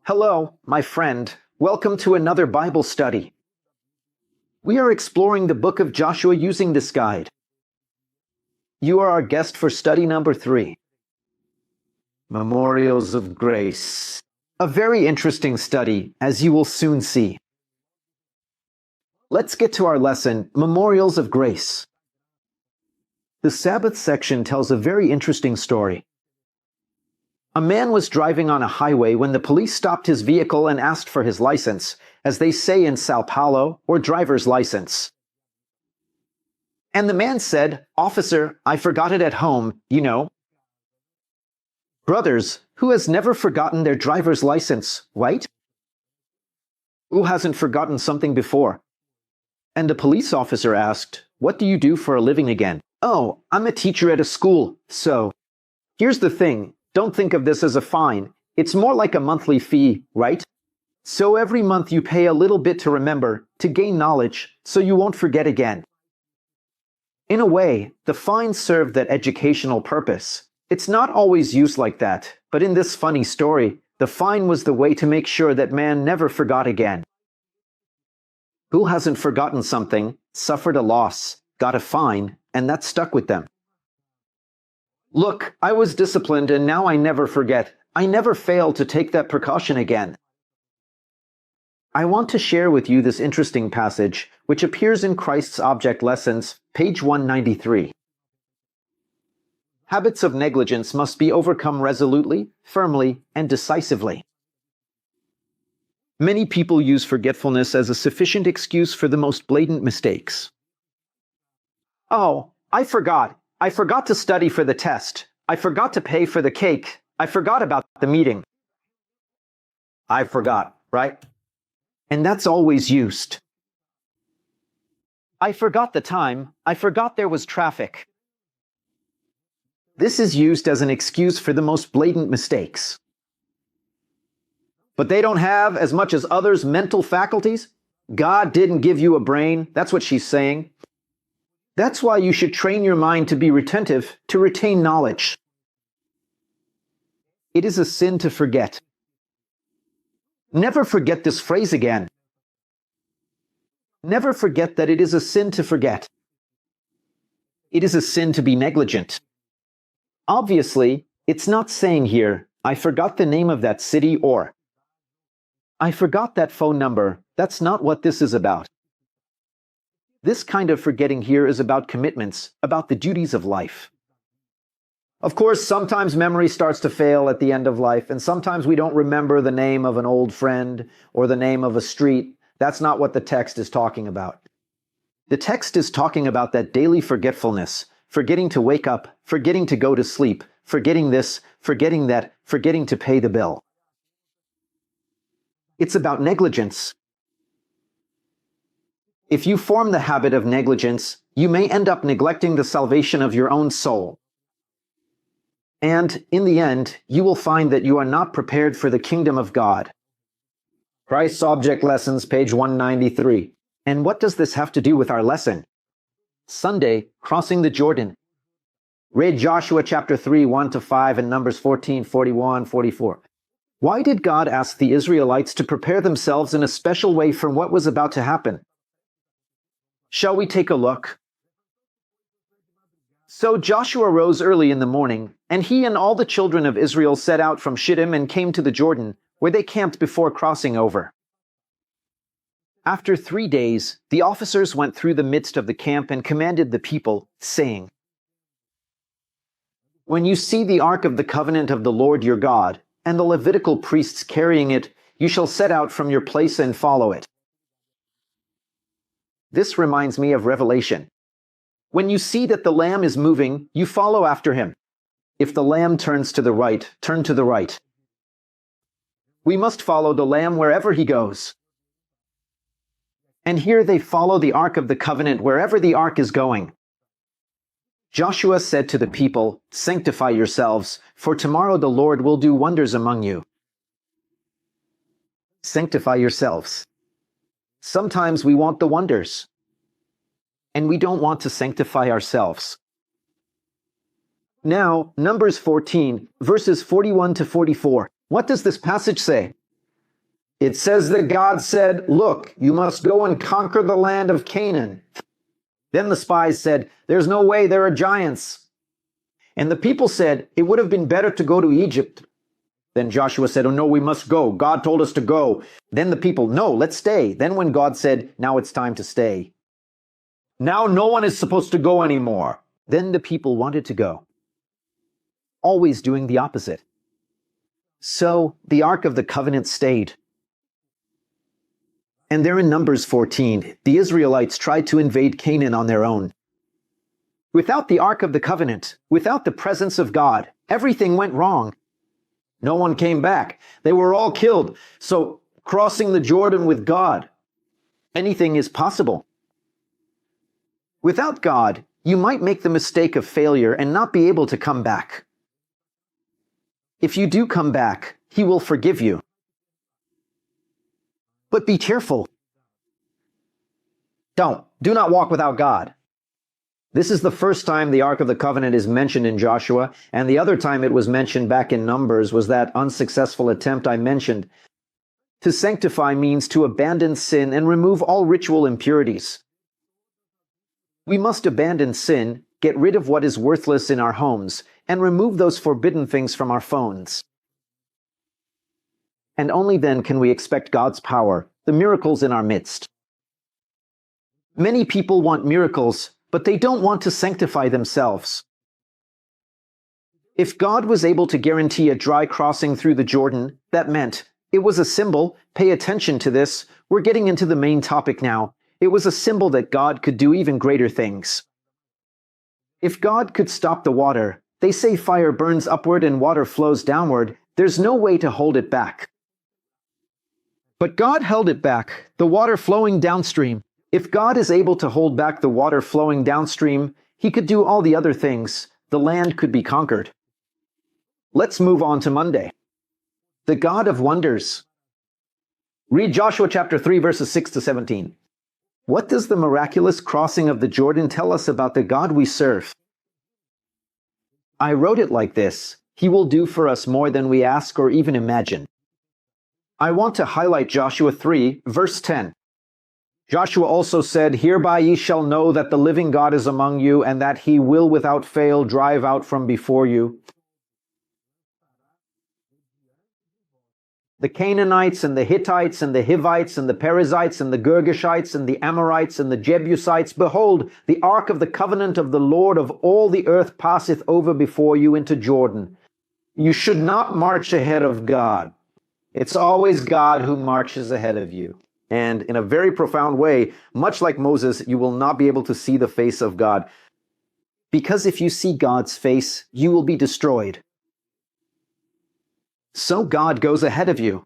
Hello, my friend. Welcome to another Bible study. We are exploring the book of Joshua using this guide. You are our guest for study number 3. Memorials of Grace. A very interesting study, as you will soon see. Let's get to our lesson, Memorials of Grace. The Sabbath section tells a very interesting story. A man was driving on a highway when the police stopped his vehicle and asked for his license, as they say in Sao Paulo, or driver's license. And the man said, "Officer, I forgot it at home, you know." Brothers, who has never forgotten their driver's license, right? Who hasn't forgotten something before? And the police officer asked, "What do you do for a living again?" "Oh, I'm a teacher at a school, so." Here's the thing. Don't think of this as a fine. It's more like a monthly fee, right? So every month you pay a little bit to remember, to gain knowledge, so you won't forget again. In a way, the fine served that educational purpose. It's not always used like that, but in this funny story, the fine was the way to make sure that man never forgot again. Who hasn't forgotten something, suffered a loss, got a fine, and that stuck with them? Look, I was disciplined and now I never forget. I never fail to take that precaution again. I want to share with you this interesting passage, which appears in Christ's Object Lessons, page 193. Habits of negligence must be overcome resolutely, firmly, and decisively. Many people use forgetfulness as a sufficient excuse for the most blatant mistakes. Oh, I forgot. I forgot to study for the test. I forgot to pay for the cake. I forgot about the meeting. I forgot, right? And that's always used. I forgot the time. I forgot there was traffic. This is used as an excuse for the most blatant mistakes. But they don't have as much as others' mental faculties? God didn't give you a brain. That's what she's saying. That's why you should train your mind to be retentive, to retain knowledge. It is a sin to forget. Never forget this phrase again. Never forget that it is a sin to forget. It is a sin to be negligent. Obviously, it's not saying here, "I forgot the name of that city," or "I forgot that phone number." That's not what this is about. This kind of forgetting here is about commitments, about the duties of life. Of course, sometimes memory starts to fail at the end of life, and sometimes we don't remember the name of an old friend or the name of a street. That's not what the text is talking about. The text is talking about that daily forgetfulness, forgetting to wake up, forgetting to go to sleep, forgetting this, forgetting that, forgetting to pay the bill. It's about negligence. If you form the habit of negligence, you may end up neglecting the salvation of your own soul. And, in the end, you will find that you are not prepared for the kingdom of God. Christ's Object Lessons, page 193. And what does this have to do with our lesson? Sunday, crossing the Jordan. Read Joshua chapter 3, 1-5, and Numbers 14, 41, 44. Why did God ask the Israelites to prepare themselves in a special way for what was about to happen? Shall we take a look? So Joshua rose early in the morning, and he and all the children of Israel set out from Shittim and came to the Jordan, where they camped before crossing over. After 3 days, the officers went through the midst of the camp and commanded the people, saying, "When you see the ark of the covenant of the Lord your God, and the Levitical priests carrying it, you shall set out from your place and follow it." This reminds me of Revelation. When you see that the Lamb is moving, you follow after him. If the Lamb turns to the right, turn to the right. We must follow the Lamb wherever he goes. And here they follow the Ark of the Covenant wherever the Ark is going. Joshua said to the people, "Sanctify yourselves, for tomorrow the Lord will do wonders among you." Sanctify yourselves. Sometimes we want the wonders, and we don't want to sanctify ourselves. Now, Numbers 14, verses 41 to 44. What does this passage say? It says that God said, "Look, you must go and conquer the land of Canaan." Then the spies said, "There's no way, there are giants." And the people said, "It would have been better to go to Egypt." Then Joshua said, "Oh no, we must go. God told us to go." Then the people, "No, let's stay." Then when God said, "Now it's time to stay," now no one is supposed to go anymore. Then the people wanted to go, always doing the opposite. So the Ark of the Covenant stayed. And there in Numbers 14, the Israelites tried to invade Canaan on their own. Without the Ark of the Covenant, without the presence of God, everything went wrong. No one came back. They were all killed. So crossing the Jordan with God, anything is possible. Without God, you might make the mistake of failure and not be able to come back. If you do come back, He will forgive you. But be careful. Do not walk without God. This is the first time the Ark of the Covenant is mentioned in Joshua, and the other time it was mentioned back in Numbers was that unsuccessful attempt I mentioned. To sanctify means to abandon sin and remove all ritual impurities. We must abandon sin, get rid of what is worthless in our homes, and remove those forbidden things from our phones. And only then can we expect God's power, the miracles in our midst. Many people want miracles, but they don't want to sanctify themselves. If God was able to guarantee a dry crossing through the Jordan, that meant it was a symbol. Pay attention to this. We're getting into the main topic now. It was a symbol that God could do even greater things. If God could stop the water, they say fire burns upward and water flows downward. There's no way to hold it back. But God held it back, the water flowing downstream. If God is able to hold back the water flowing downstream, He could do all the other things. The land could be conquered. Let's move on to Monday. The God of wonders. Read Joshua chapter 3, verses 6 to 17. What does the miraculous crossing of the Jordan tell us about the God we serve? I wrote it like this: He will do for us more than we ask or even imagine. I want to highlight Joshua 3, verse 10. Joshua also said, "Hereby ye shall know that the living God is among you, and that He will without fail drive out from before you the Canaanites and the Hittites and the Hivites and the Perizzites and the Girgashites and the Amorites and the Jebusites. Behold, the ark of the covenant of the Lord of all the earth passeth over before you into Jordan." You should not march ahead of God. It's always God who marches ahead of you. And in a very profound way, much like Moses, you will not be able to see the face of God. Because if you see God's face, you will be destroyed. So God goes ahead of you.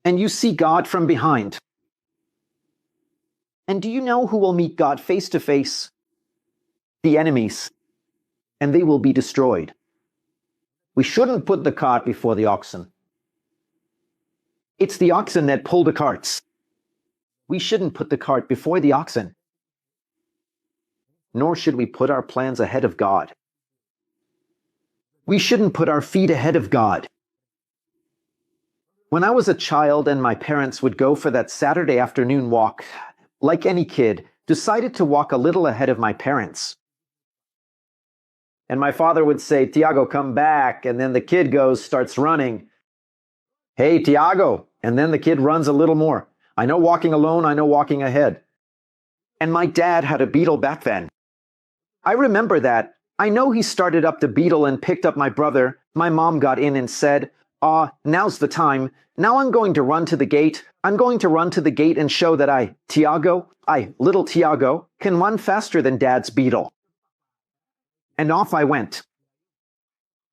And you see God from behind. And do you know who will meet God face to face? The enemies. And they will be destroyed. We shouldn't put the cart before the oxen. It's the oxen that pull the carts. We shouldn't put the cart before the oxen. Nor should we put our plans ahead of God. We shouldn't put our feet ahead of God. When I was a child and my parents would go for that Saturday afternoon walk, like any kid, decided to walk a little ahead of my parents. And my father would say, "Tiago, come back." And then the kid starts running. "Hey, Tiago." And then the kid runs a little more. I know walking alone, I know walking ahead. And my dad had a Beetle back then. I remember that. I know he started up the Beetle and picked up my brother. My mom got in and said, now's the time. Now I'm going to run to the gate. I'm going to run to the gate and show that little Tiago, can run faster than Dad's Beetle." And off I went.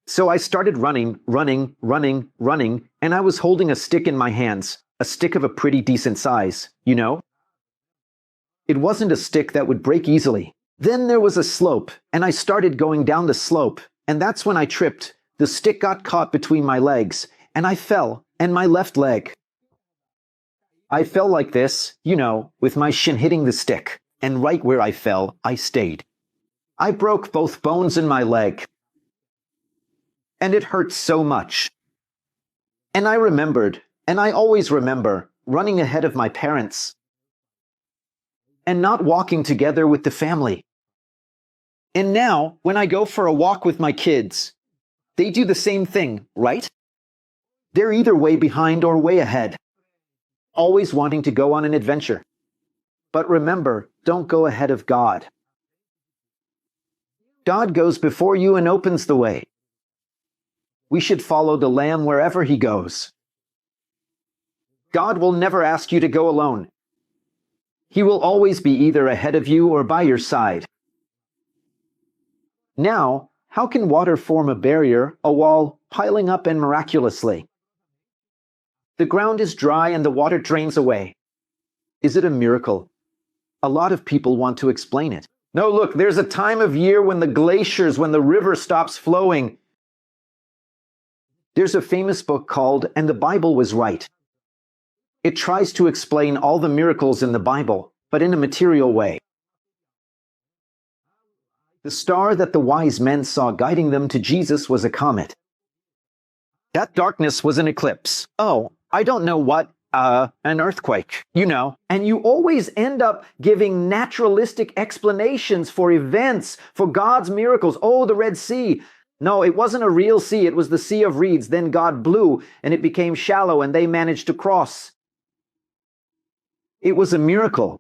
So I started running, and I was holding a stick in my hands, a stick of a pretty decent size, you know? It wasn't a stick that would break easily. Then there was a slope, and I started going down the slope, and that's when I tripped. The stick got caught between my legs, and I fell, and my left leg. I fell like this, with my shin hitting the stick, and right where I fell, I stayed. I broke both bones in my leg. And it hurt so much. And I remembered, And I always remember running ahead of my parents and not walking together with the family. And now, when I go for a walk with my kids, they do the same thing, right? They're either way behind or way ahead, always wanting to go on an adventure. But remember, don't go ahead of God. God goes before you and opens the way. We should follow the Lamb wherever he goes. God will never ask you to go alone. He will always be either ahead of you or by your side. Now, how can water form a barrier, a wall, piling up and miraculously? The ground is dry and the water drains away. Is it a miracle? A lot of people want to explain it. No, look, there's a time of year when the river stops flowing. There's a famous book called And the Bible Was Right. It tries to explain all the miracles in the Bible, but in a material way. The star that the wise men saw guiding them to Jesus was a comet. That darkness was an eclipse. Oh, I don't know what, an earthquake, you know. And you always end up giving naturalistic explanations for events, for God's miracles. Oh, the Red Sea. No, it wasn't a real sea. It was the Sea of Reeds. Then God blew and it became shallow and they managed to cross. It was a miracle.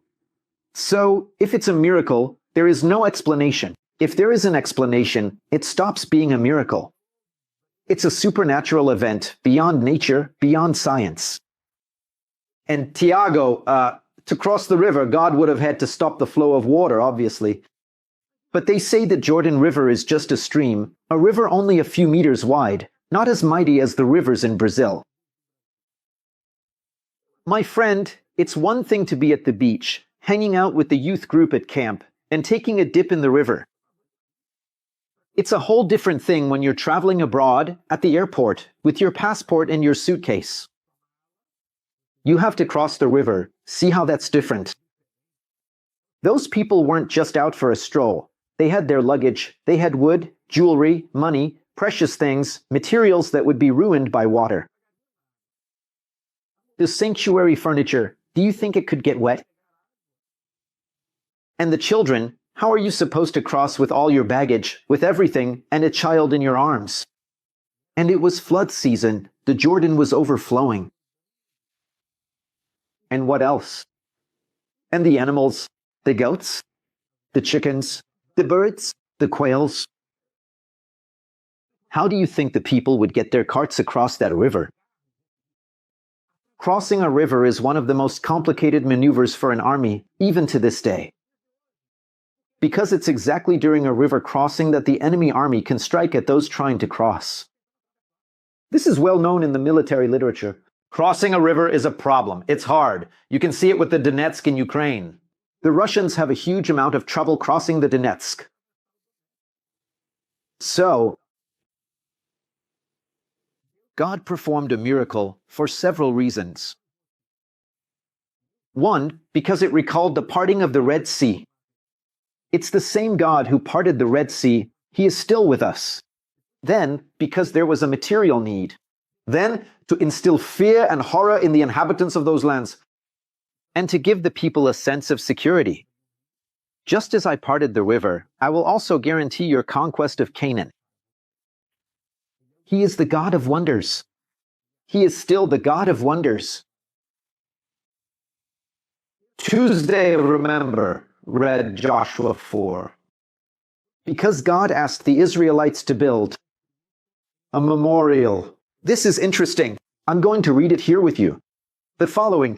So, if it's a miracle, there is no explanation. If there is an explanation, it stops being a miracle. It's a supernatural event, beyond nature, beyond science. And Tiago, to cross the river, God would have had to stop the flow of water, obviously. But they say the Jordan River is just a stream, a river only a few meters wide, not as mighty as the rivers in Brazil. My friend, it's one thing to be at the beach, hanging out with the youth group at camp, and taking a dip in the river. It's a whole different thing when you're traveling abroad, at the airport, with your passport and your suitcase. You have to cross the river. See how that's different. Those people weren't just out for a stroll. They had their luggage. They had wood, jewelry, money, precious things, materials that would be ruined by water. The sanctuary furniture, do you think it could get wet? And the children, how are you supposed to cross with all your baggage, with everything, and a child in your arms? And it was flood season. The Jordan was overflowing. And what else? And the animals, the goats, the chickens, the birds, the quails. How do you think the people would get their carts across that river? Crossing a river is one of the most complicated maneuvers for an army, even to this day. Because it's exactly during a river crossing that the enemy army can strike at those trying to cross. This is well known in the military literature. Crossing a river is a problem. It's hard. You can see it with the Donetsk in Ukraine. The Russians have a huge amount of trouble crossing the Donetsk. So, God performed a miracle for several reasons. One, because it recalled the parting of the Red Sea. It's the same God who parted the Red Sea. He is still with us. Then, because there was a material need. Then, to instill fear and horror in the inhabitants of those lands. And to give the people a sense of security. Just as I parted the river, I will also guarantee your conquest of Canaan. He is the God of wonders. He is still the God of wonders. Tuesday, remember, read Joshua 4. Because God asked the Israelites to build a memorial. This is interesting. I'm going to read it here with you. The following.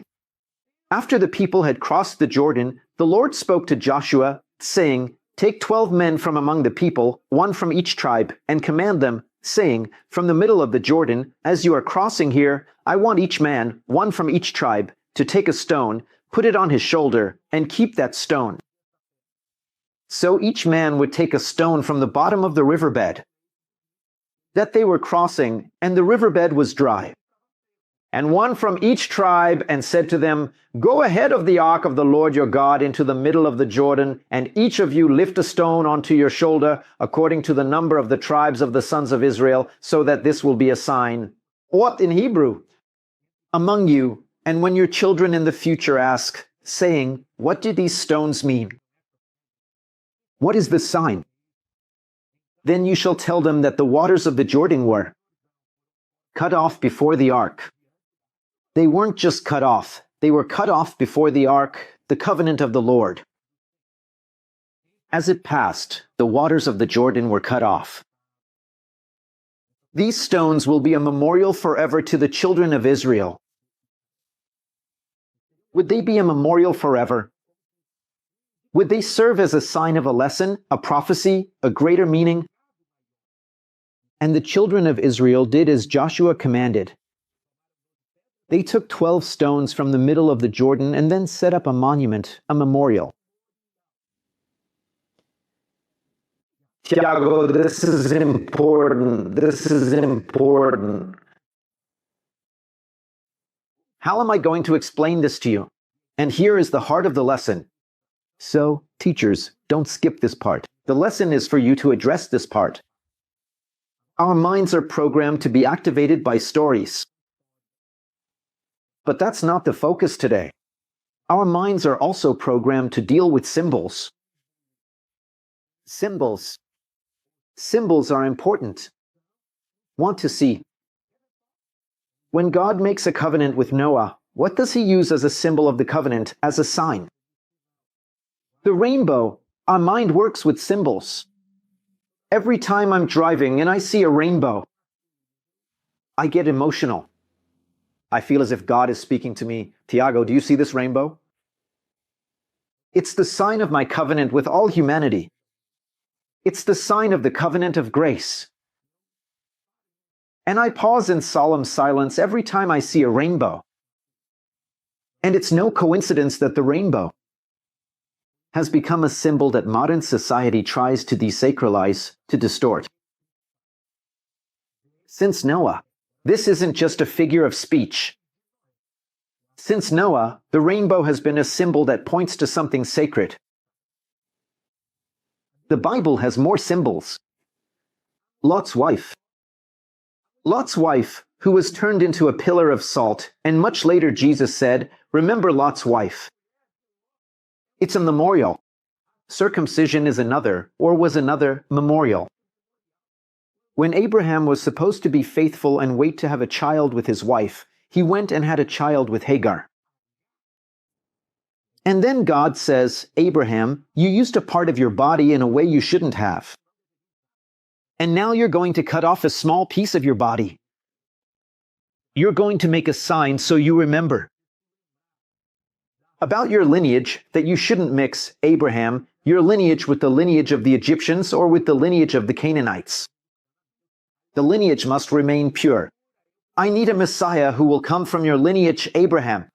After the people had crossed the Jordan, the Lord spoke to Joshua, saying, Take 12 men from among the people, one from each tribe, and command them, saying, From the middle of the Jordan, as you are crossing here, I want each man, one from each tribe, to take a stone, put it on his shoulder, and keep that stone. So each man would take a stone from the bottom of the riverbed that they were crossing, and the riverbed was dry. And one from each tribe, and said to them, Go ahead of the ark of the Lord your God into the middle of the Jordan, and each of you lift a stone onto your shoulder, according to the number of the tribes of the sons of Israel, so that this will be a sign. What in Hebrew? among you, and when your children in the future ask, saying, "What do these stones mean? What is the sign?" Then you shall tell them that the waters of the Jordan were cut off before the ark. They weren't just cut off, they were cut off before the ark, the covenant of the Lord. As it passed, the waters of the Jordan were cut off. These stones will be a memorial forever to the children of Israel. Would they be a memorial forever? Would they serve as a sign of a lesson, a prophecy, a greater meaning? And the children of Israel did as Joshua commanded. They took 12 stones from the middle of the Jordan and then set up a monument, a memorial. Tiago, this is important. This is important. How am I going to explain this to you? And here is the heart of the lesson. So, teachers, don't skip this part. The lesson is for you to address this part. Our minds are programmed to be activated by stories. But that's not the focus today. Our minds are also programmed to deal with symbols. Symbols. Symbols are important. Want to see? When God makes a covenant with Noah, what does he use as a symbol of the covenant, as a sign? The rainbow. Our mind works with symbols. Every time I'm driving and I see a rainbow, I get emotional. I feel as if God is speaking to me. Tiago, do you see this rainbow? It's the sign of my covenant with all humanity. It's the sign of the covenant of grace. And I pause in solemn silence every time I see a rainbow. And it's no coincidence that the rainbow has become a symbol that modern society tries to desacralize, to distort. Since Noah, this isn't just a figure of speech. Since Noah, the rainbow has been a symbol that points to something sacred. The Bible has more symbols. Lot's wife. Lot's wife, who was turned into a pillar of salt, and much later Jesus said, "Remember Lot's wife." It's a memorial. Circumcision is another, or was another, memorial. When Abraham was supposed to be faithful and wait to have a child with his wife, he went and had a child with Hagar. And then God says, "Abraham, you used a part of your body in a way you shouldn't have. And now you're going to cut off a small piece of your body. You're going to make a sign so you remember. About your lineage, that you shouldn't mix, Abraham, your lineage with the lineage of the Egyptians or with the lineage of the Canaanites. The lineage must remain pure. I need a Messiah who will come from your lineage, Abraham.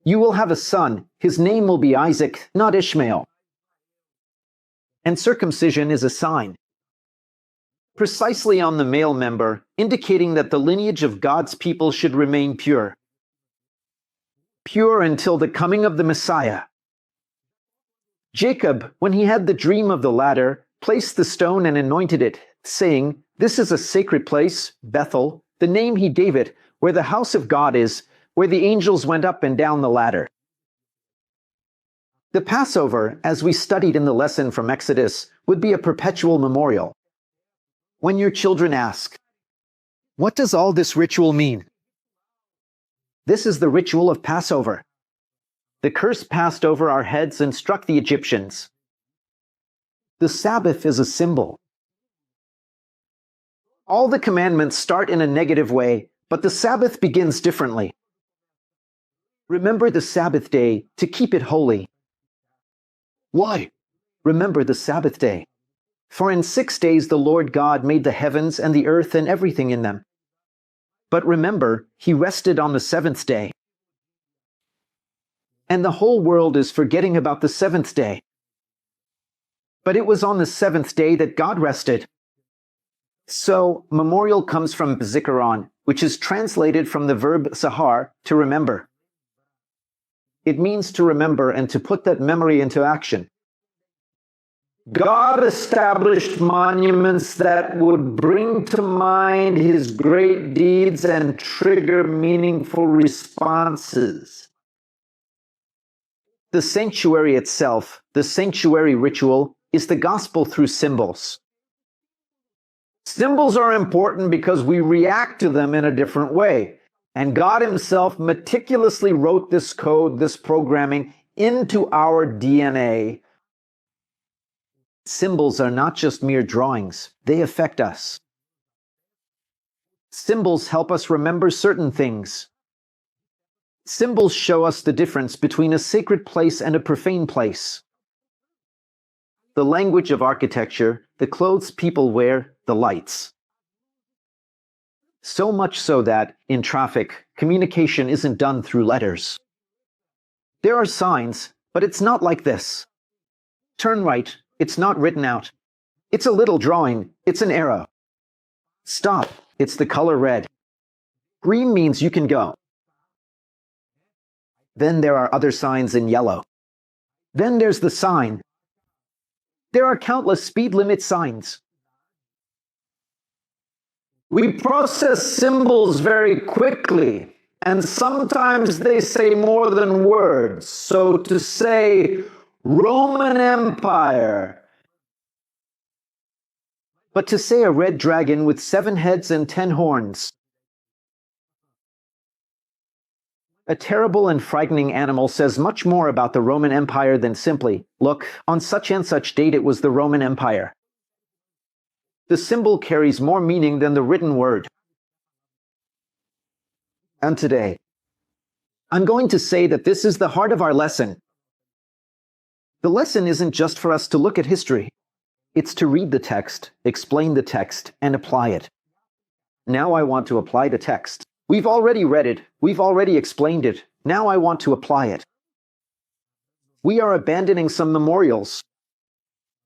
You will have a son. His name will be Isaac, not Ishmael." And circumcision is a sign. Precisely on the male member, indicating that the lineage of God's people should remain pure. Pure until the coming of the Messiah. Jacob, when he had the dream of the ladder, placed the stone and anointed it, saying, "This is a sacred place, Bethel, the name he gave it, where the house of God is, where the angels went up and down the ladder." The Passover, as we studied in the lesson from Exodus, would be a perpetual memorial. When your children ask, "What does all this ritual mean?" This is the ritual of Passover. The curse passed over our heads and struck the Egyptians. The Sabbath is a symbol. All the commandments start in a negative way, but the Sabbath begins differently. Remember the Sabbath day to keep it holy. Why? Remember the Sabbath day. For in 6 days the Lord God made the heavens and the earth and everything in them. But remember, he rested on the 7th day. And the whole world is forgetting about the 7th day. But it was on the 7th day that God rested. So, memorial comes from zikaron, which is translated from the verb sahar, to remember. It means to remember and to put that memory into action. God established monuments that would bring to mind his great deeds and trigger meaningful responses. The sanctuary itself, the sanctuary ritual, is the gospel through symbols. Symbols are important because we react to them in a different way. And God himself meticulously wrote this code, this programming, into our DNA. Symbols are not just mere drawings, they affect us. Symbols help us remember certain things. Symbols show us the difference between a sacred place and a profane place. The language of architecture, the clothes people wear, the lights. So much so that, in traffic, communication isn't done through letters. There are signs, but it's not like this. Turn right, it's not written out. It's a little drawing, it's an arrow. Stop, it's the color red. Green means you can go. Then there are other signs in yellow. Then there's the sign. There are countless speed limit signs. We process symbols very quickly, and sometimes they say more than words. So to say Roman Empire, but to say a red dragon with 7 heads and 10 horns, a terrible and frightening animal, says much more about the Roman Empire than simply, look, on such and such date it was the Roman Empire. The symbol carries more meaning than the written word. And today, I'm going to say that this is the heart of our lesson. The lesson isn't just for us to look at history. It's to read the text, explain the text, and apply it. Now I want to apply the text. We've already read it. We've already explained it. Now I want to apply it. We are abandoning some memorials.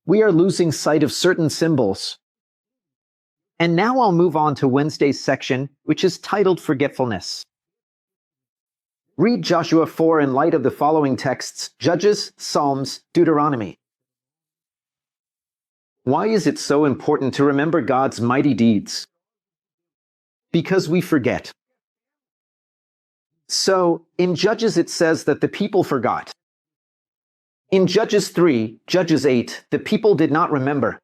We are losing sight of certain symbols. And now I'll move on to Wednesday's section, which is titled Forgetfulness. Read Joshua 4 in light of the following texts: Judges, Psalms, Deuteronomy. Why is it so important to remember God's mighty deeds? Because we forget. So, in Judges it says that the people forgot. In Judges 3, Judges 8, the people did not remember.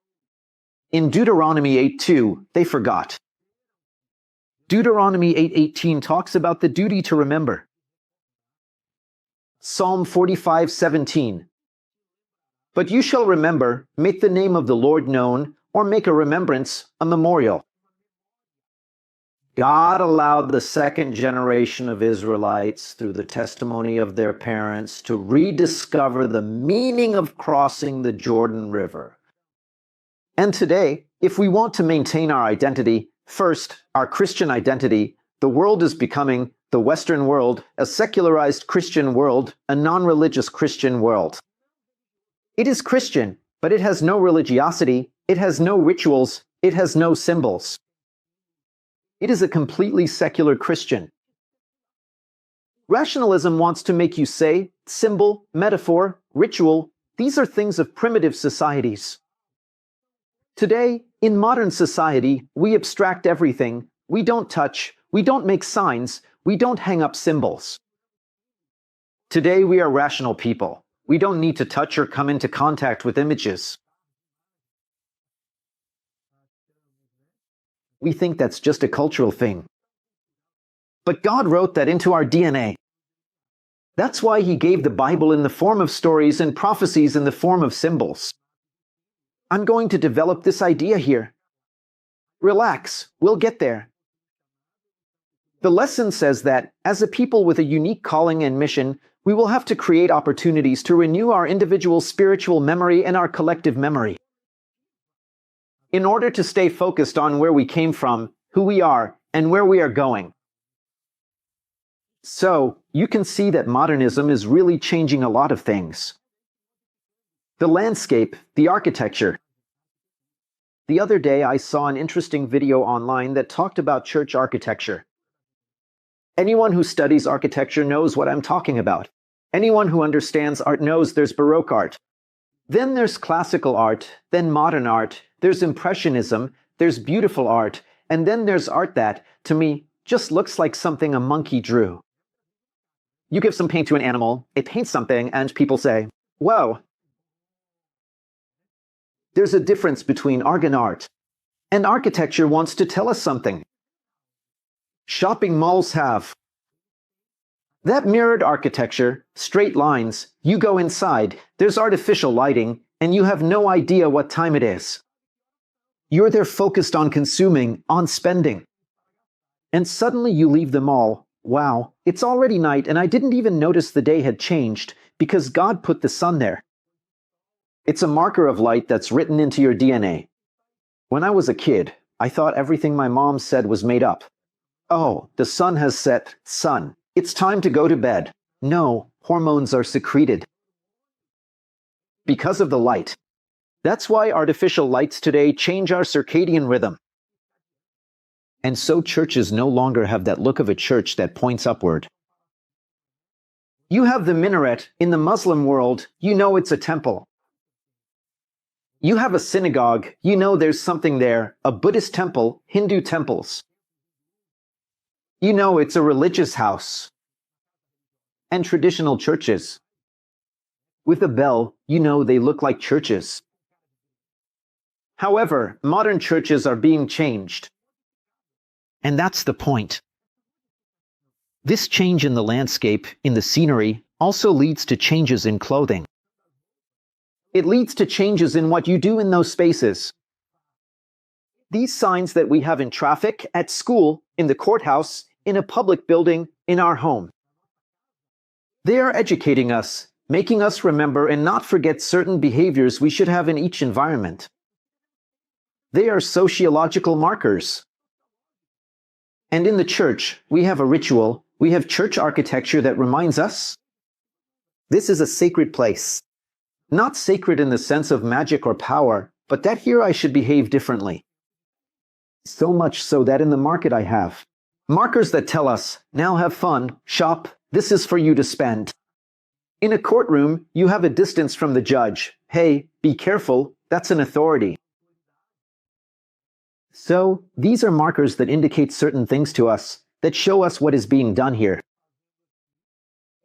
In Deuteronomy 8:2, they forgot. Deuteronomy 8:18 talks about the duty to remember. Psalm 45:17. But you shall remember, make the name of the Lord known, or make a remembrance, a memorial. God allowed the second generation of Israelites, through the testimony of their parents, to rediscover the meaning of crossing the Jordan River. And today, if we want to maintain our identity, first, our Christian identity, the world is becoming, the Western world, a secularized Christian world, a non-religious Christian world. It is Christian, but it has no religiosity, it has no rituals, it has no symbols. It is a completely secular Christian. Rationalism wants to make you say, symbol, metaphor, ritual, these are things of primitive societies. Today, in modern society, we abstract everything. We don't touch, we don't make signs, we don't hang up symbols. Today, we are rational people. We don't need to touch or come into contact with images. We think that's just a cultural thing. But God wrote that into our DNA. That's why He gave the Bible in the form of stories and prophecies in the form of symbols. I'm going to develop this idea here. Relax, we'll get there. The lesson says that, as a people with a unique calling and mission, we will have to create opportunities to renew our individual spiritual memory and our collective memory. In order to stay focused on where we came from, who we are, and where we are going. So, you can see that modernism is really changing a lot of things. The landscape, the architecture. The other day I saw an interesting video online that talked about church architecture. Anyone who studies architecture knows what I'm talking about. Anyone who understands art knows there's Baroque art. Then there's classical art, then modern art, there's impressionism, there's beautiful art, and then there's art that, to me, just looks like something a monkey drew. You give some paint to an animal, it paints something, and people say, "Whoa." There's a difference between art and art. And architecture wants to tell us something. Shopping malls have that mirrored architecture, straight lines, you go inside, there's artificial lighting, and you have no idea what time it is. You're there focused on consuming, on spending. And suddenly you leave the mall. Wow, it's already night and I didn't even notice the day had changed because God put the sun there. It's a marker of light that's written into your DNA. When I was a kid, I thought everything my mom said was made up. Oh, the sun has set, son. It's time to go to bed. No, hormones are secreted. Because of the light. That's why artificial lights today change our circadian rhythm. And so churches no longer have that look of a church that points upward. You have the minaret. In the Muslim world, you know it's a temple. You have a synagogue, you know there's something there, a Buddhist temple, Hindu temples. You know it's a religious house. And traditional churches. With a bell, you know they look like churches. However, modern churches are being changed. And that's the point. This change in the landscape, in the scenery, also leads to changes in clothing. It leads to changes in what you do in those spaces. These signs that we have in traffic, at school, in the courthouse, in a public building, in our home. They are educating us, making us remember and not forget certain behaviors we should have in each environment. They are sociological markers. And in the church, we have a ritual, we have church architecture that reminds us this is a sacred place. Not sacred in the sense of magic or power, but that here I should behave differently. So much so that in the market I have markers that tell us, now have fun, shop, this is for you to spend. In a courtroom, you have a distance from the judge. Hey, be careful, that's an authority. So, these are markers that indicate certain things to us, that show us what is being done here.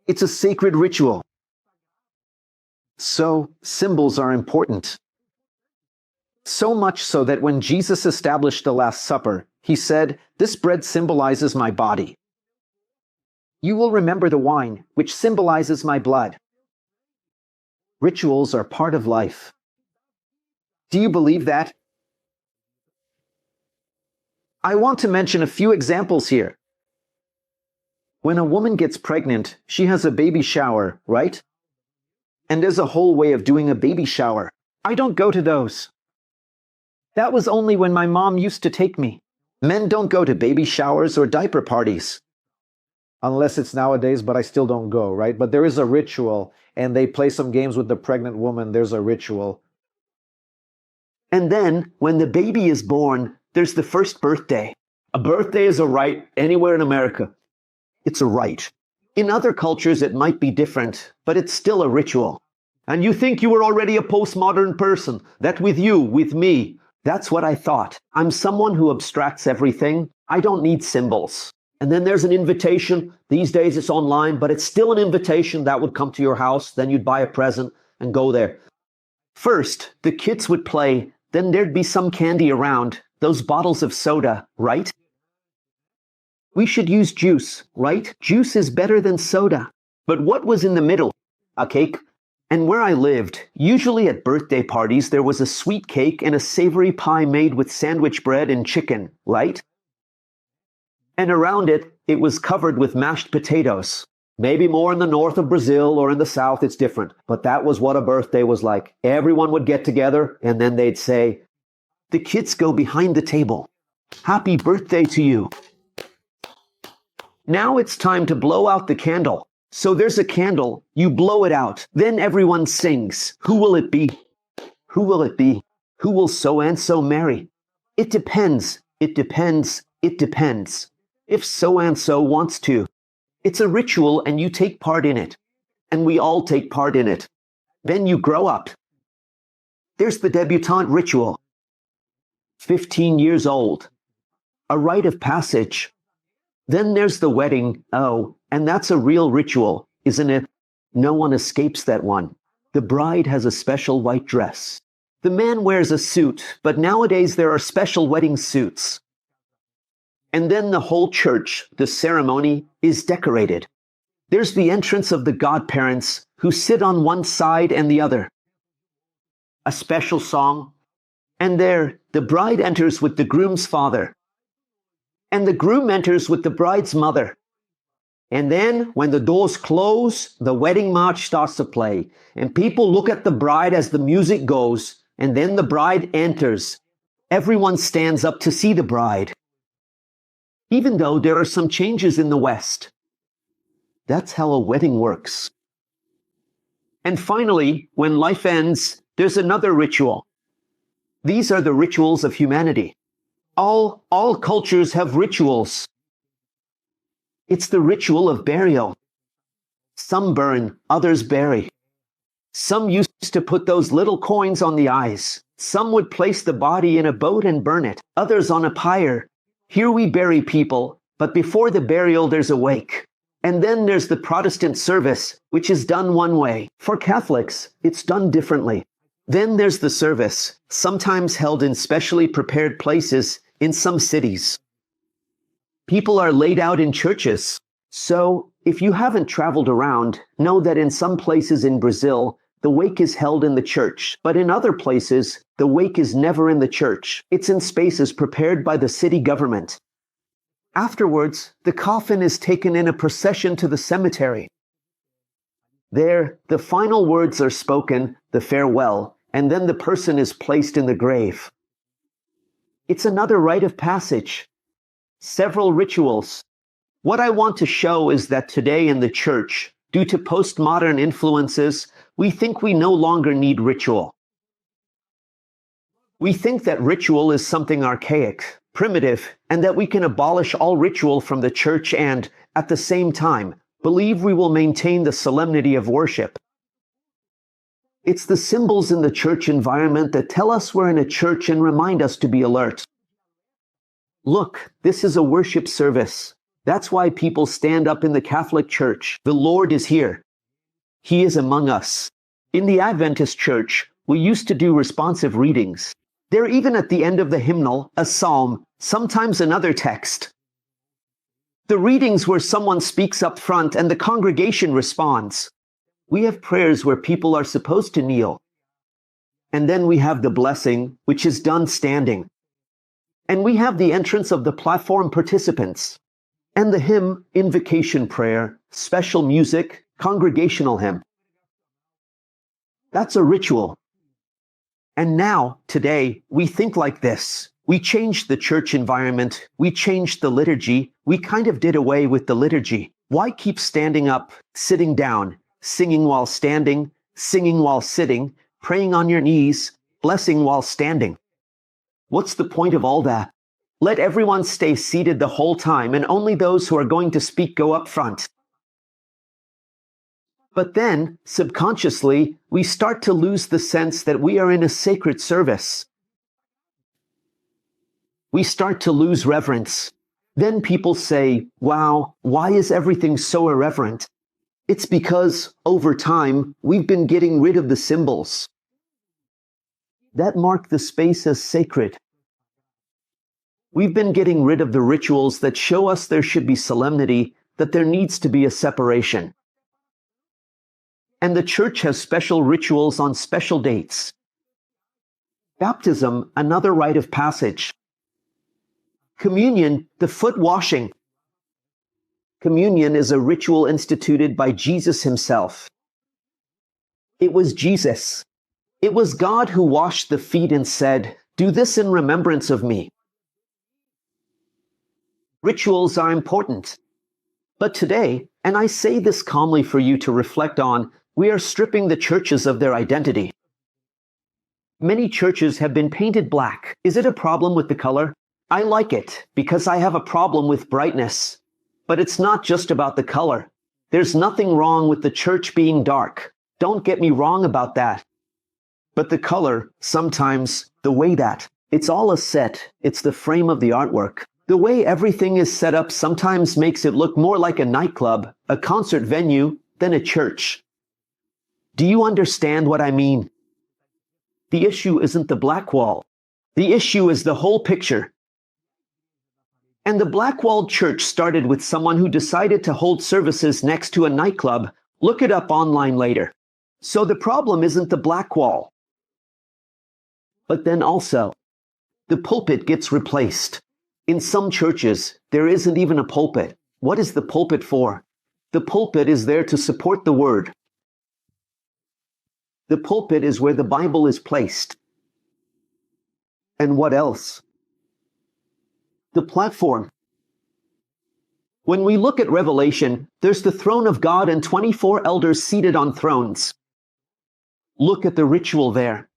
It's a sacred ritual. So, symbols are important. So much so that when Jesus established the Last Supper, he said, "This bread symbolizes my body. You will remember the wine, which symbolizes my blood." Rituals are part of life. Do you believe that? I want to mention a few examples here. When a woman gets pregnant, she has a baby shower, right? And there's a whole way of doing a baby shower. I don't go to those. That was only when my mom used to take me. Men don't go to baby showers or diaper parties. Unless it's nowadays, but I still don't go, right? But there is a ritual, and they play some games with the pregnant woman. There's a ritual. And then, when the baby is born, there's the first birthday. A birthday is a rite anywhere in America. It's a rite. In other cultures, it might be different, but it's still a ritual. And you think you were already a postmodern person, that with you, with me. That's what I thought. I'm someone who abstracts everything. I don't need symbols. And then there's an invitation. These days it's online, but it's still an invitation that would come to your house. Then you'd buy a present and go there. First, the kids would play. Then there'd be some candy around. Those bottles of soda, right? We should use juice, right? Juice is better than soda. But what was in the middle? A cake. And where I lived, usually at birthday parties, there was a sweet cake and a savory pie made with sandwich bread and chicken, right? And around it, it was covered with mashed potatoes. Maybe more in the north of Brazil or in the south, it's different. But that was what a birthday was like. Everyone would get together and then they'd say, "The kids go behind the table. Happy birthday to you. Now it's time to blow out the candle." So there's a candle, you blow it out, then everyone sings. Who will it be? Who will it be? Who will so-and-so marry? It depends, it depends, it depends. If so-and-so wants to. It's a ritual and you take part in it. And we all take part in it. Then you grow up. There's the debutante ritual. 15 years old. A rite of passage. Then there's the wedding. Oh, and that's a real ritual, isn't it? No one escapes that one. The bride has a special white dress. The man wears a suit, but nowadays there are special wedding suits. And then the whole church, the ceremony, is decorated. There's the entrance of the godparents, who sit on one side and the other. A special song. And there, the bride enters with the groom's father. And the groom enters with the bride's mother. And then, when the doors close, the wedding march starts to play. And people look at the bride as the music goes. And then the bride enters. Everyone stands up to see the bride. Even though there are some changes in the West. That's how a wedding works. And finally, when life ends, there's another ritual. These are the rituals of humanity. All cultures have rituals. It's the ritual of burial. Some burn, others bury. Some used to put those little coins on the eyes. Some would place the body in a boat and burn it, others on a pyre. Here we bury people, but before the burial there's a wake. And then there's the Protestant service, which is done one way. For Catholics, it's done differently. Then there's the service, sometimes held in specially prepared places in some cities. People are laid out in churches. So, if you haven't traveled around, know that in some places in Brazil, the wake is held in the church, but in other places, the wake is never in the church. It's in spaces prepared by the city government. Afterwards, the coffin is taken in a procession to the cemetery. There, the final words are spoken, the farewell, and then the person is placed in the grave. It's another rite of passage. Several rituals. What I want to show is that today in the church, due to postmodern influences, we think we no longer need ritual. We think that ritual is something archaic, primitive, and that we can abolish all ritual from the church and, at the same time, believe we will maintain the solemnity of worship. It's the symbols in the church environment that tell us we're in a church and remind us to be alert. Look, this is a worship service. That's why people stand up in the Catholic Church. The Lord is here. He is among us. In the Adventist Church, we used to do responsive readings. They're even at the end of the hymnal, a psalm, sometimes another text. The readings where someone speaks up front and the congregation responds. We have prayers where people are supposed to kneel. And then we have the blessing, which is done standing. And we have the entrance of the platform participants. And the hymn, invocation prayer, special music, congregational hymn. That's a ritual. And now, today, we think like this. We changed the church environment. We changed the liturgy. We kind of did away with the liturgy. Why keep standing up, sitting down, singing while standing, singing while sitting, praying on your knees, blessing while standing? What's the point of all that? Let everyone stay seated the whole time and only those who are going to speak go up front. But then, subconsciously, we start to lose the sense that we are in a sacred service. We start to lose reverence. Then people say, wow, why is everything so irreverent? It's because, over time, we've been getting rid of the symbols that mark the space as sacred. We've been getting rid of the rituals that show us there should be solemnity, that there needs to be a separation. And the church has special rituals on special dates. Baptism, another rite of passage. Communion, the foot washing. Communion is a ritual instituted by Jesus himself. It was Jesus. It was God who washed the feet and said, "Do this in remembrance of me." Rituals are important. But today, and I say this calmly for you to reflect on, we are stripping the churches of their identity. Many churches have been painted black. Is it a problem with the color? I like it because I have a problem with brightness. But it's not just about the color. There's nothing wrong with the church being dark. Don't get me wrong about that. But the color, sometimes, the way that, it's all a set, it's the frame of the artwork. The way everything is set up sometimes makes it look more like a nightclub, a concert venue, than a church. Do you understand what I mean? The issue isn't the black wall. The issue is the whole picture. And the black-walled church started with someone who decided to hold services next to a nightclub. Look it up online later. So the problem isn't the black wall. But then also, the pulpit gets replaced. In some churches, there isn't even a pulpit. What is the pulpit for? The pulpit is there to support the word. The pulpit is where the Bible is placed. And what else? The platform. When we look at Revelation, there's the throne of God and 24 elders seated on thrones. Look at the ritual there.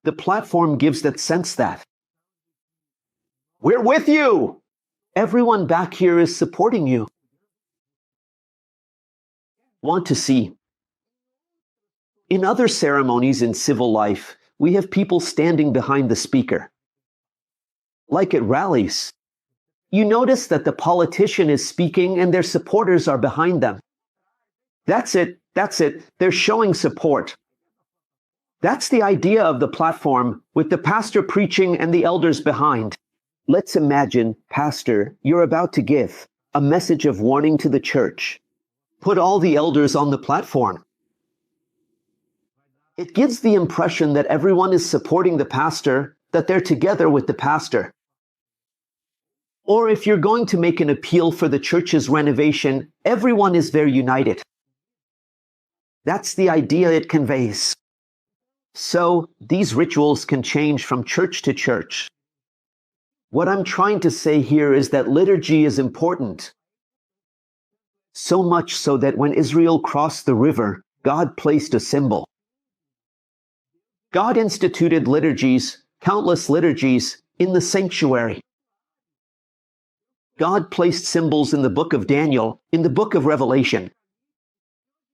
The platform gives that sense that we're with you. Everyone back here is supporting you. Want to see? In other ceremonies in civil life, we have people standing behind the speaker. Like at rallies, you notice that the politician is speaking and their supporters are behind them. That's it. They're showing support. That's the idea of the platform, with the pastor preaching and the elders behind. Let's imagine, Pastor, you're about to give a message of warning to the church. Put all the elders on the platform. It gives the impression that everyone is supporting the pastor, that they're together with the pastor. Or if you're going to make an appeal for the church's renovation, everyone is there united. That's the idea it conveys. So, these rituals can change from church to church. What I'm trying to say here is that liturgy is important. So much so that when Israel crossed the river, God placed a symbol. God instituted liturgies, countless liturgies, in the sanctuary. God placed symbols in the book of Daniel, in the book of Revelation.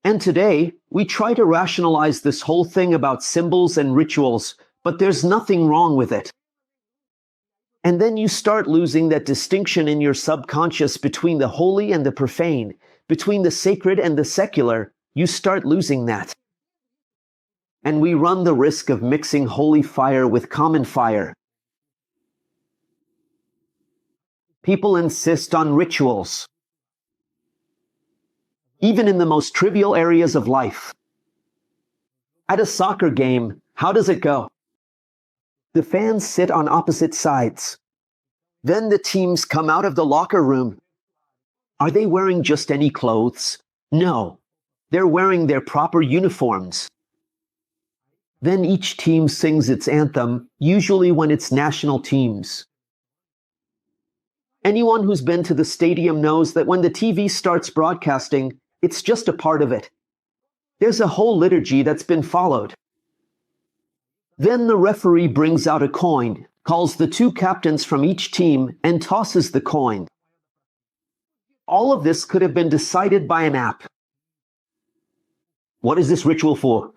And today, we try to rationalize this whole thing about symbols and rituals, but there's nothing wrong with it. And then you start losing that distinction in your subconscious between the holy and the profane, between the sacred and the secular. You start losing that. And we run the risk of mixing holy fire with common fire. People insist on rituals, even in the most trivial areas of life. At a soccer game, how does it go? The fans sit on opposite sides. Then the teams come out of the locker room. Are they wearing just any clothes? No, they're wearing their proper uniforms. Then each team sings its anthem, usually when it's national teams. Anyone who's been to the stadium knows that when the TV starts broadcasting, it's just a part of it. There's a whole liturgy that's been followed. Then the referee brings out a coin, calls the two captains from each team, and tosses the coin. All of this could have been decided by an app. What is this ritual for?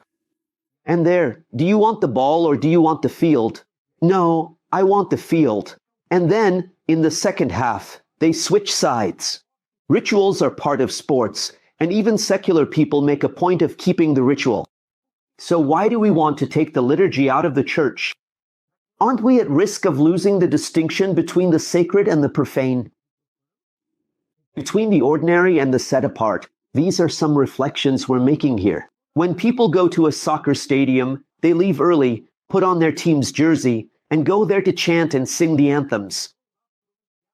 And there, do you want the ball or do you want the field? No, I want the field. And then, in the second half, they switch sides. Rituals are part of sports, and even secular people make a point of keeping the ritual. So why do we want to take the liturgy out of the church? Aren't we at risk of losing the distinction between the sacred and the profane? Between the ordinary and the set apart? These are some reflections we're making here. When people go to a soccer stadium, they leave early, put on their team's jersey, and go there to chant and sing the anthems.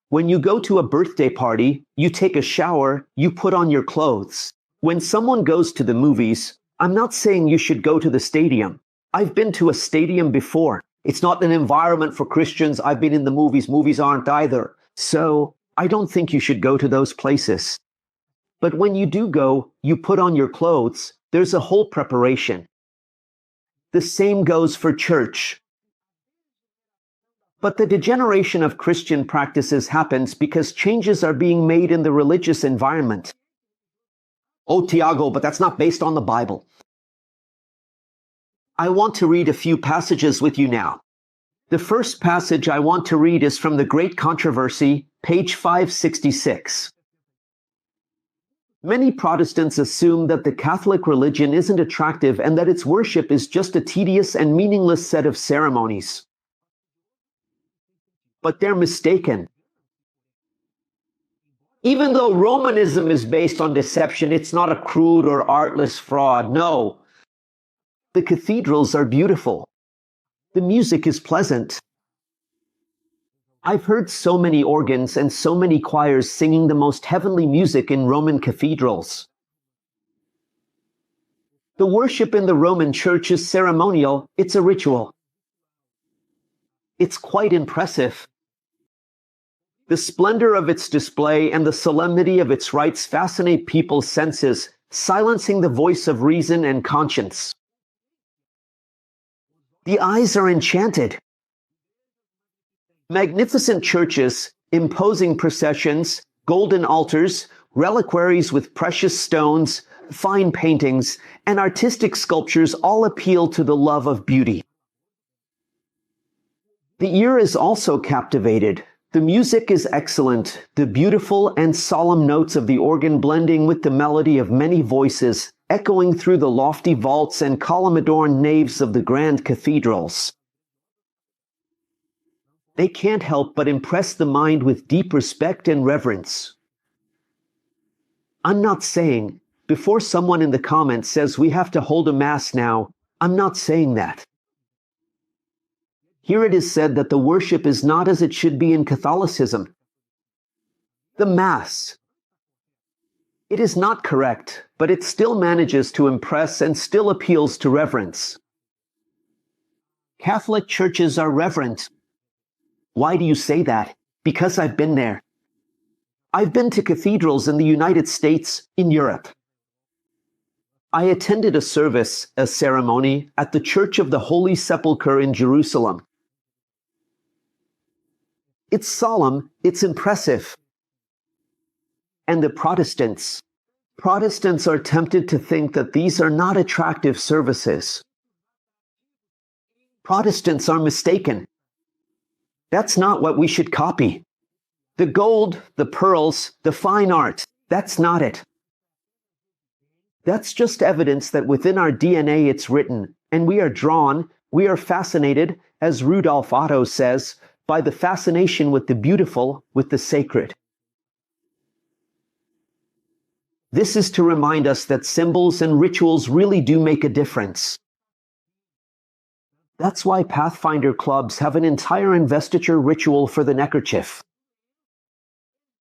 When you go to a birthday party, you take a shower, you put on your clothes. When someone goes to the movies, I'm not saying you should go to the stadium. I've been to a stadium before. It's not an environment for Christians. I've been in the movies. Movies aren't either. So, I don't think you should go to those places. But when you do go, you put on your clothes. There's a whole preparation. The same goes for church. But the degeneration of Christian practices happens because changes are being made in the religious environment. Oh, Tiago, but that's not based on the Bible. I want to read a few passages with you now. The first passage I want to read is from the Great Controversy, page 566. Many Protestants assume that the Catholic religion isn't attractive and that its worship is just a tedious and meaningless set of ceremonies. But they're mistaken. Even though Romanism is based on deception, it's not a crude or artless fraud. No. The cathedrals are beautiful. The music is pleasant. I've heard so many organs and so many choirs singing the most heavenly music in Roman cathedrals. The worship in the Roman Church is ceremonial, it's a ritual. It's quite impressive. The splendor of its display and the solemnity of its rites fascinate people's senses, silencing the voice of reason and conscience. The eyes are enchanted. Magnificent churches, imposing processions, golden altars, reliquaries with precious stones, fine paintings, and artistic sculptures all appeal to the love of beauty. The ear is also captivated. The music is excellent, the beautiful and solemn notes of the organ blending with the melody of many voices, echoing through the lofty vaults and column-adorned naves of the grand cathedrals. They can't help but impress the mind with deep respect and reverence. I'm not saying, before someone in the comments says we have to hold a mass now, I'm not saying that. Here it is said that the worship is not as it should be in Catholicism. The Mass. It is not correct, but it still manages to impress and still appeals to reverence. Catholic churches are reverent. Why do you say that? Because I've been there. I've been to cathedrals in the United States, in Europe. I attended a service, a ceremony, at the Church of the Holy Sepulchre in Jerusalem. It's solemn, it's impressive. And the Protestants are tempted to think that these are not attractive services. Protestants are mistaken. That's not what we should copy. The gold, the pearls, the fine art, that's not it. That's just evidence that within our DNA it's written, and we are drawn, we are fascinated, as Rudolf Otto says, by the fascination with the beautiful, with the sacred. This is to remind us that symbols and rituals really do make a difference. That's why Pathfinder clubs have an entire investiture ritual for the neckerchief.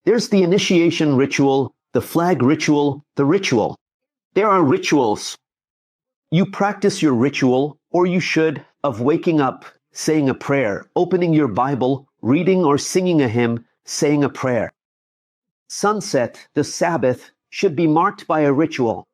There's the initiation ritual, the flag ritual, the ritual. There are rituals. You practice your ritual, or you should, of waking up, saying a prayer, opening your Bible, reading or singing a hymn, saying a prayer. Sunset, the Sabbath, should be marked by a ritual.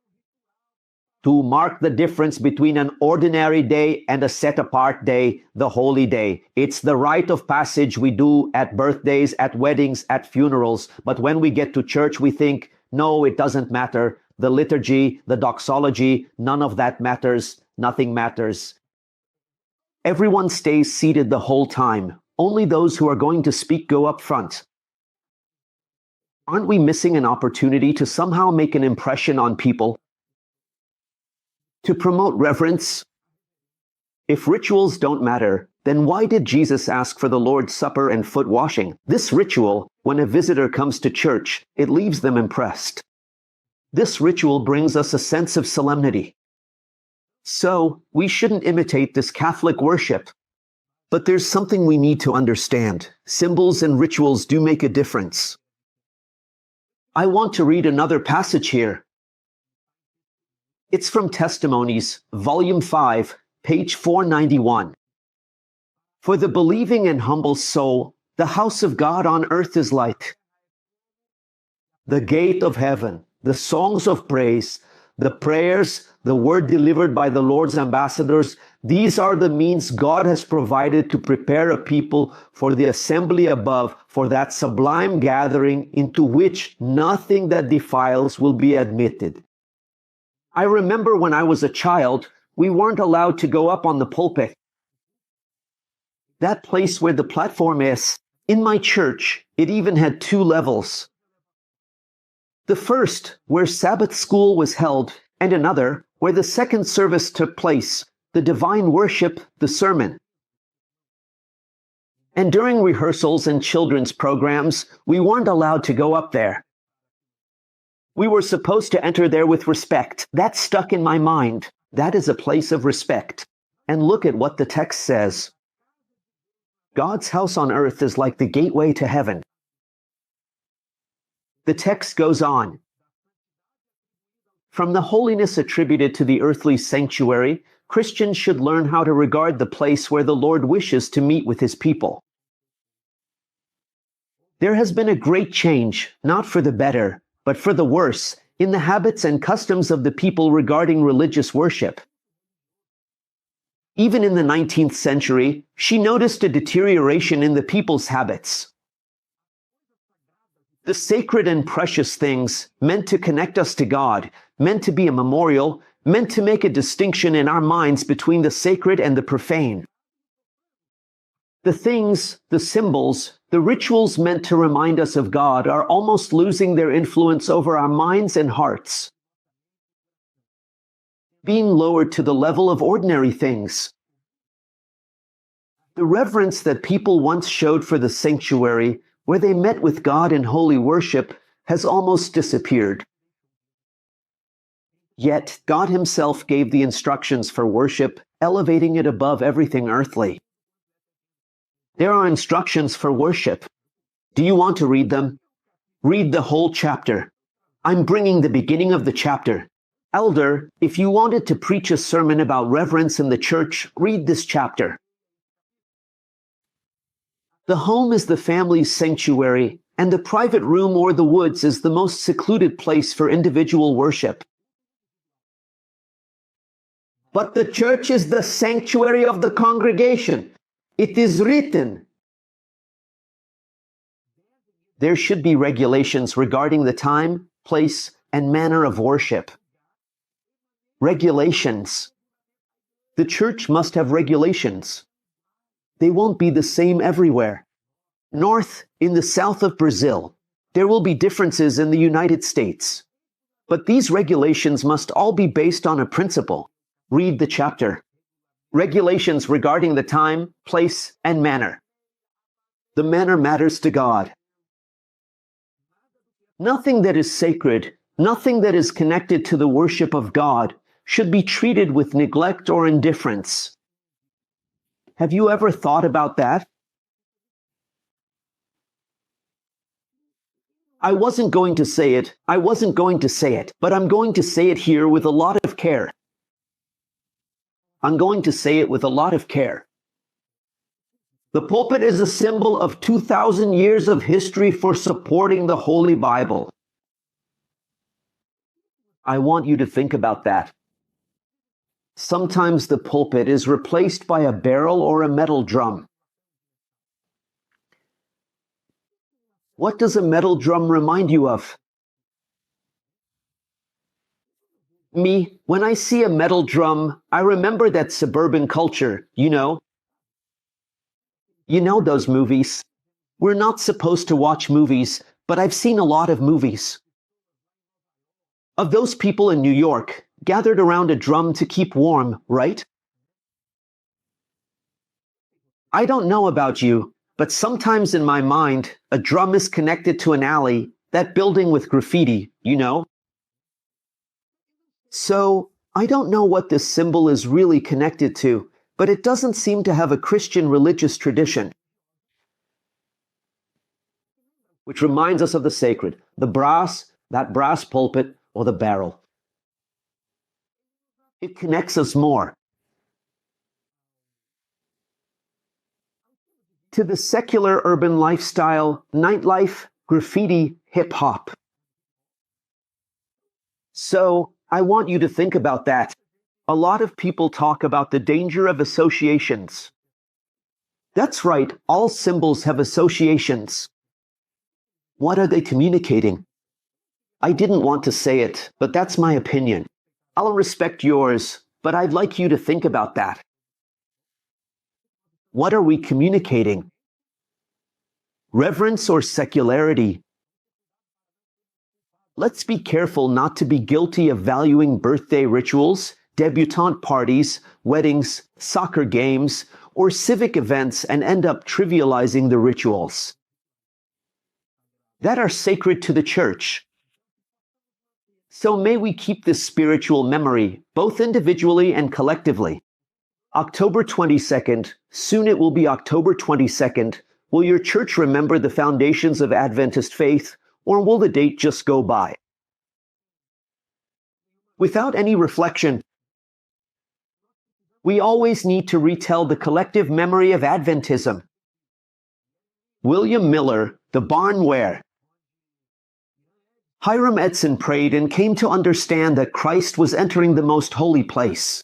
To mark the difference between an ordinary day and a set-apart day, the holy day. It's the rite of passage we do at birthdays, at weddings, at funerals. But when we get to church, we think, no, it doesn't matter. The liturgy, the doxology, none of that matters. Nothing matters. Everyone stays seated the whole time. Only those who are going to speak go up front. Aren't we missing an opportunity to somehow make an impression on people? To promote reverence? If rituals don't matter, then why did Jesus ask for the Lord's Supper and foot washing? This ritual, when a visitor comes to church, it leaves them impressed. This ritual brings us a sense of solemnity. So, we shouldn't imitate this Catholic worship. But there's something we need to understand. Symbols and rituals do make a difference. I want to read another passage here. It's from Testimonies, Volume 5, page 491. For the believing and humble soul, the house of God on earth is like the gate of heaven, the songs of praise, the prayers, the word delivered by the Lord's ambassadors. These are the means God has provided to prepare a people for the assembly above, for that sublime gathering into which nothing that defiles will be admitted. I remember when I was a child, We weren't allowed to go up on the pulpit. That place where the platform is, in my church, it even had 2 levels. The first, where Sabbath school was held, and another, where the second service took place, the divine worship, the sermon. And during rehearsals and children's programs, we weren't allowed to go up there. We were supposed to enter there with respect. That stuck in my mind. That is a place of respect. And look at what the text says. God's house on earth is like the gateway to heaven. The text goes on. From the holiness attributed to the earthly sanctuary, Christians should learn how to regard the place where the Lord wishes to meet with his people. There has been a great change, not for the better, but for the worse, in the habits and customs of the people regarding religious worship. Even in the 19th century, she noticed a deterioration in the people's habits. The sacred and precious things, meant to connect us to God, meant to be a memorial, meant to make a distinction in our minds between the sacred and the profane. The things, the symbols, the rituals meant to remind us of God are almost losing their influence over our minds and hearts, being lowered to the level of ordinary things. The reverence that people once showed for the sanctuary, where they met with God in holy worship, has almost disappeared. Yet God himself gave the instructions for worship, elevating it above everything earthly. There are instructions for worship. Do you want to read them? Read the whole chapter. I'm bringing the beginning of the chapter. Elder, if you wanted to preach a sermon about reverence in the church, read this chapter. The home is the family's sanctuary, and the private room or the woods is the most secluded place for individual worship. But the church is the sanctuary of the congregation. It is written. There should be regulations regarding the time, place, and manner of worship. Regulations. The church must have regulations. They won't be the same everywhere. North, in the south of Brazil, there will be differences in the United States. But these regulations must all be based on a principle. Read the chapter. Regulations regarding the time, place, and manner. The manner matters to God. Nothing that is sacred, nothing that is connected to the worship of God, should be treated with neglect or indifference. Have you ever thought about that? I wasn't going to say it, but I'm going to say it here with a lot of care. I'm going to say it with a lot of care. The pulpit is a symbol of 2,000 years of history for supporting the Holy Bible. I want you to think about that. Sometimes the pulpit is replaced by a barrel or a metal drum. What does a metal drum remind you of? Me, when I see a metal drum, I remember that suburban culture, you know. You know those movies. We're not supposed to watch movies, but I've seen a lot of movies. Of those people in New York, gathered around a drum to keep warm, right? I don't know about you, but sometimes in my mind, a drum is connected to an alley, that building with graffiti, you know? So, I don't know what this symbol is really connected to, but it doesn't seem to have a Christian religious tradition. Which reminds us of the sacred, the brass, that brass pulpit, or the barrel. It connects us more to the secular urban lifestyle, nightlife, graffiti, hip-hop. So, I want you to think about that. A lot of people talk about the danger of associations. That's right, all symbols have associations. What are they communicating? I didn't want to say it, but that's my opinion. I'll respect yours, but I'd like you to think about that. What are we communicating? Reverence or secularity? Let's be careful not to be guilty of valuing birthday rituals, debutante parties, weddings, soccer games, or civic events and end up trivializing the rituals that are sacred to the church. So may we keep this spiritual memory, both individually and collectively. October 22nd, soon it will be October 22nd. Will your church remember the foundations of Adventist faith, or will the date just go by? Without any reflection, we always need to retell the collective memory of Adventism. William Miller, The Barn Where. Hiram Edson prayed and came to understand that Christ was entering the most holy place.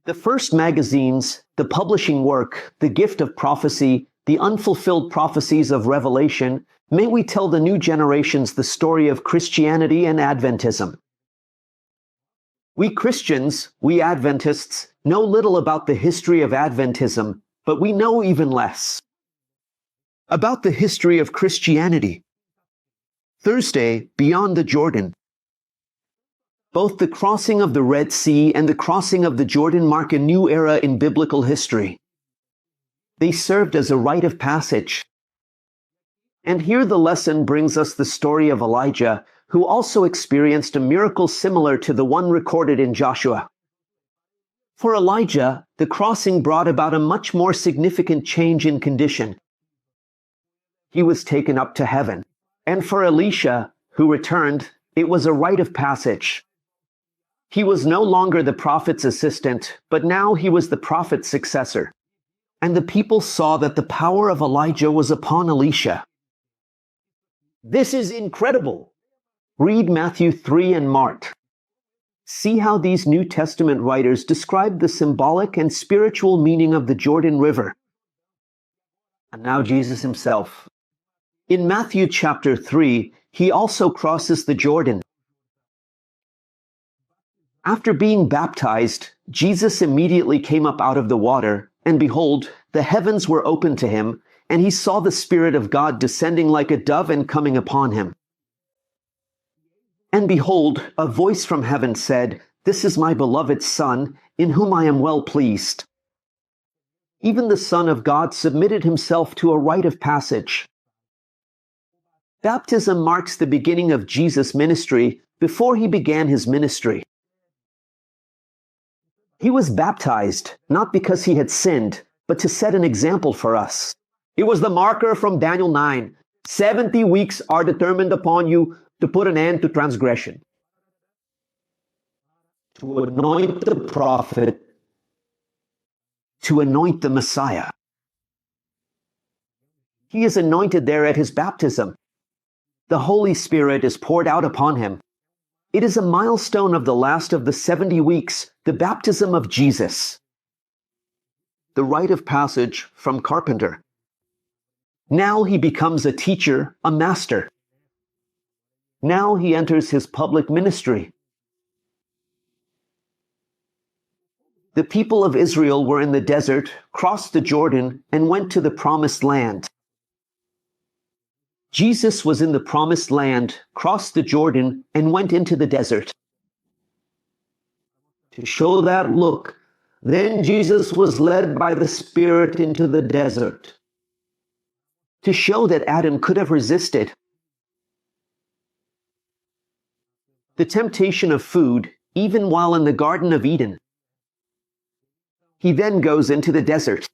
The first magazines, the publishing work, the gift of prophecy, the unfulfilled prophecies of Revelation, may we tell the new generations the story of Christianity and Adventism. We Christians, we Adventists, know little about the history of Adventism, but we know even less about the history of Christianity. Thursday, beyond the Jordan. Both the crossing of the Red Sea and the crossing of the Jordan mark a new era in biblical history. They served as a rite of passage. And here the lesson brings us the story of Elijah, who also experienced a miracle similar to the one recorded in Joshua. For Elijah, the crossing brought about a much more significant change in condition. He was taken up to heaven. And for Elisha, who returned, it was a rite of passage. He was no longer the prophet's assistant, but now he was the prophet's successor. And the people saw that the power of Elijah was upon Elisha. This is incredible. Read Matthew 3 and Mark. See how these New Testament writers describe the symbolic and spiritual meaning of the Jordan River. And now Jesus himself. In Matthew chapter 3, he also crosses the Jordan. After being baptized, Jesus immediately came up out of the water, and behold, the heavens were opened to him, and he saw the Spirit of God descending like a dove and coming upon him. And behold, a voice from heaven said, "This is my beloved Son, in whom I am well pleased." Even the Son of God submitted himself to a rite of passage. Baptism marks the beginning of Jesus' ministry before he began his ministry. He was baptized, not because he had sinned, but to set an example for us. It was the marker from Daniel 9. 70 weeks are determined upon you to put an end to transgression. To anoint the prophet, to anoint the Messiah. He is anointed there at his baptism. The Holy Spirit is poured out upon him. It is a milestone of the last of the 70 weeks, the baptism of Jesus. The rite of passage from carpenter. Now he becomes a teacher, a master. Now he enters his public ministry. The people of Israel were in the desert, crossed the Jordan, and went to the promised land. Jesus was in the promised land, crossed the Jordan, and went into the desert. To show that look, then Jesus was led by the Spirit into the desert. To show that Adam could have resisted the temptation of food, even while in the Garden of Eden. He then goes into the desert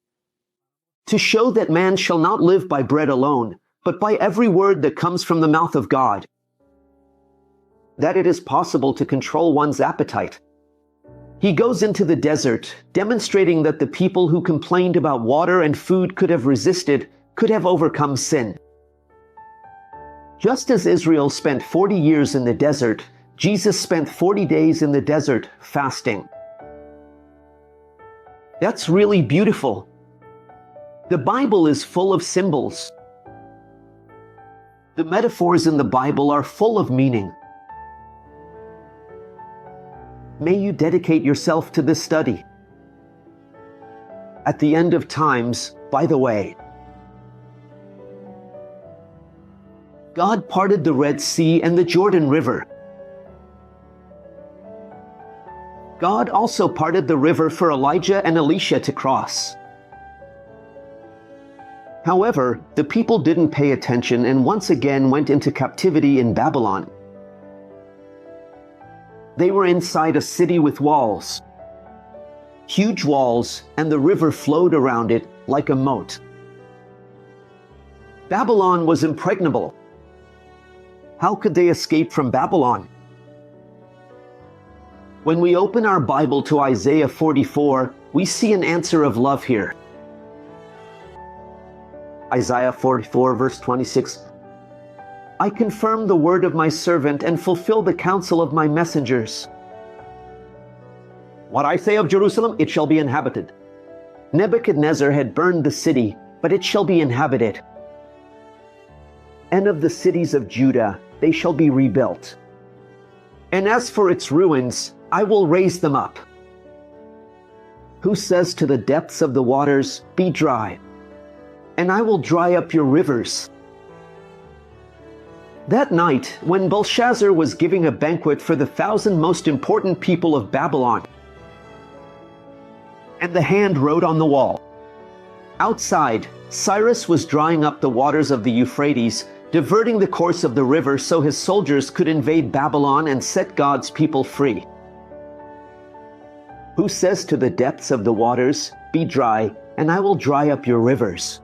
to show that man shall not live by bread alone, but by every word that comes from the mouth of God. That it is possible to control one's appetite. He goes into the desert, demonstrating that the people who complained about water and food could have resisted, could have overcome sin. Just as Israel spent 40 years in the desert, Jesus spent 40 days in the desert fasting. That's really beautiful. The Bible is full of symbols. The metaphors in the Bible are full of meaning. May you dedicate yourself to this study. At the end of times, by the way, God parted the Red Sea and the Jordan River. God also parted the river for Elijah and Elisha to cross. However, the people didn't pay attention and once again went into captivity in Babylon. They were inside a city with walls, huge walls, and the river flowed around it like a moat. Babylon was impregnable. How could they escape from Babylon? When we open our Bible to Isaiah 44, we see an answer of love here. Isaiah 44 verse 26. I confirm the word of my servant and fulfill the counsel of my messengers. What I say of Jerusalem, it shall be inhabited. Nebuchadnezzar had burned the city, but it shall be inhabited. And of the cities of Judah, they shall be rebuilt. And as for its ruins, I will raise them up. Who says to the depths of the waters, be dry, and I will dry up your rivers. That night, when Belshazzar was giving a banquet for the 1,000 most important people of Babylon, and the hand wrote on the wall. Outside, Cyrus was drying up the waters of the Euphrates, diverting the course of the river so his soldiers could invade Babylon and set God's people free. Who says to the depths of the waters, be dry, and I will dry up your rivers?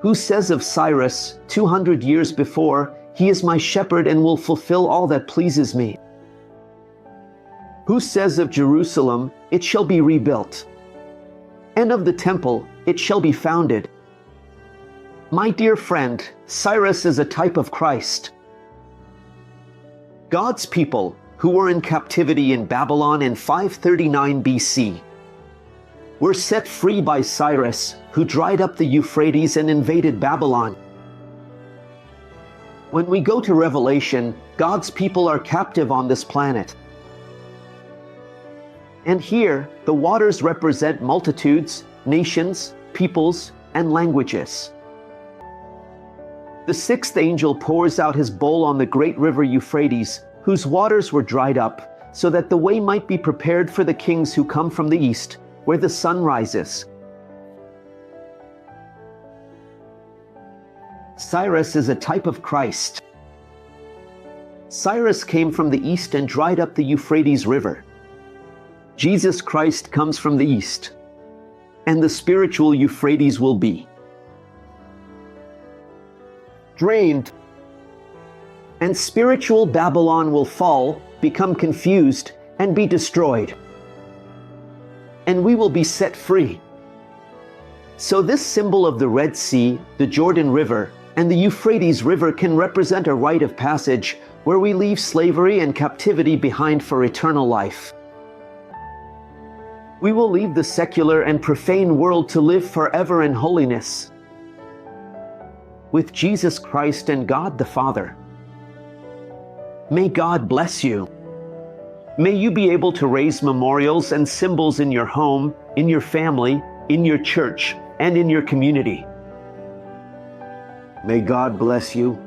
Who says of Cyrus, 200 years before, he is my shepherd and will fulfill all that pleases me? Who says of Jerusalem, it shall be rebuilt, and of the temple, it shall be founded? My dear friend, Cyrus is a type of Christ. God's people, who were in captivity in Babylon in 539 BC, were set free by Cyrus, who dried up the Euphrates and invaded Babylon. When we go to Revelation, God's people are captive on this planet. And here, the waters represent multitudes, nations, peoples, and languages. The sixth angel pours out his bowl on the great river Euphrates, whose waters were dried up, so that the way might be prepared for the kings who come from the east, where the sun rises. Cyrus is a type of Christ. Cyrus came from the east and dried up the Euphrates River. Jesus Christ comes from the east, and the spiritual Euphrates will be drained, and spiritual Babylon will fall, become confused, and be destroyed. And we will be set free. So this symbol of the Red Sea, the Jordan River, and the Euphrates River can represent a rite of passage where we leave slavery and captivity behind for eternal life. We will leave the secular and profane world to live forever in holiness with Jesus Christ and God the Father. May God bless you. May you be able to raise memorials and symbols in your home, in your family, in your church, and in your community. May God bless you.